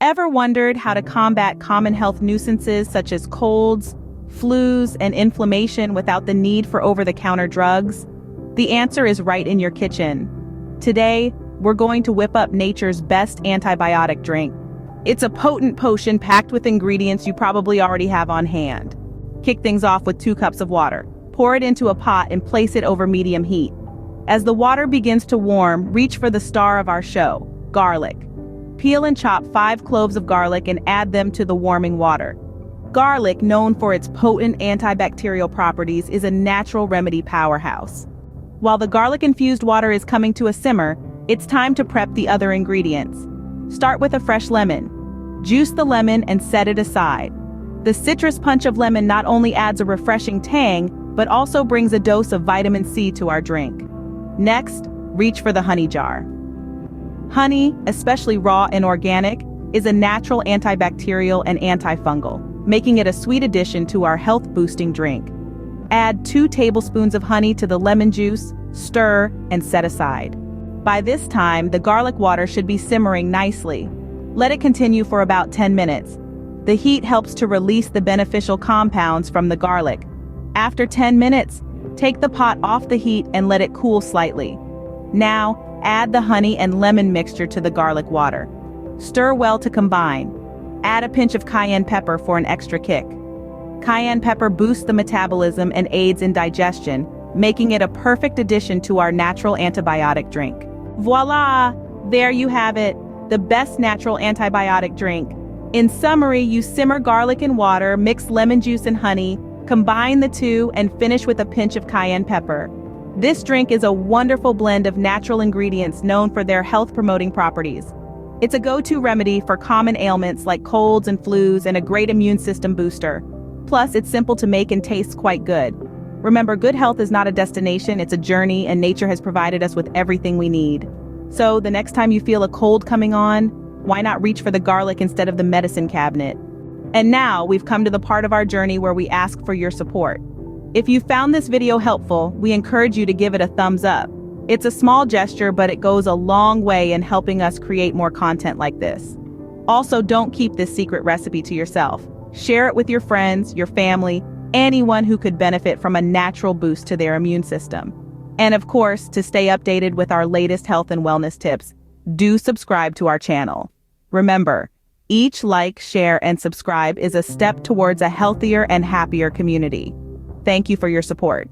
Ever wondered how to combat common health nuisances such as colds, flus, and inflammation without the need for over-the-counter drugs? The answer is right in your kitchen. Today, we're going to whip up nature's best antibiotic drink. It's a potent potion packed with ingredients you probably already have on hand. Kick things off with 2 cups of water. Pour it into a pot and place it over medium heat. As the water begins to warm, reach for the star of our show, garlic. Peel and chop 5 cloves of garlic and add them to the warming water. Garlic, known for its potent antibacterial properties, is a natural remedy powerhouse. While the garlic-infused water is coming to a simmer, it's time to prep the other ingredients. Start with a fresh lemon. Juice the lemon and set it aside. The citrus punch of lemon not only adds a refreshing tang, but also brings a dose of vitamin C to our drink. Next, reach for the honey jar. Honey, especially raw and organic, is a natural antibacterial and antifungal, making it a sweet addition to our health-boosting drink. Add 2 tablespoons of honey to the lemon juice, stir, and set aside. By this time, the garlic water should be simmering nicely. Let it continue for about 10 minutes. The heat helps to release the beneficial compounds from the garlic. After 10 minutes, take the pot off the heat and let it cool slightly. Now, add the honey and lemon mixture to the garlic water. Stir well to combine. Add a pinch of cayenne pepper for an extra kick. Cayenne pepper boosts the metabolism and aids in digestion, making it a perfect addition to our natural antibiotic drink. Voila! There you have it, the best natural antibiotic drink. In summary, you simmer garlic in water, mix lemon juice and honey, combine the two, and finish with a pinch of cayenne pepper. This drink is a wonderful blend of natural ingredients known for their health-promoting properties. It's a go-to remedy for common ailments like colds and flus and a great immune system booster. Plus, it's simple to make and tastes quite good. Remember, good health is not a destination, it's a journey, and nature has provided us with everything we need. So, the next time you feel a cold coming on, why not reach for the garlic instead of the medicine cabinet? And now, we've come to the part of our journey where we ask for your support. If you found this video helpful, we encourage you to give it a thumbs up. It's a small gesture, but it goes a long way in helping us create more content like this. Also, don't keep this secret recipe to yourself. Share it with your friends, your family, anyone who could benefit from a natural boost to their immune system. And of course, to stay updated with our latest health and wellness tips, do subscribe to our channel. Remember, each like, share, and subscribe is a step towards a healthier and happier community. Thank you for your support.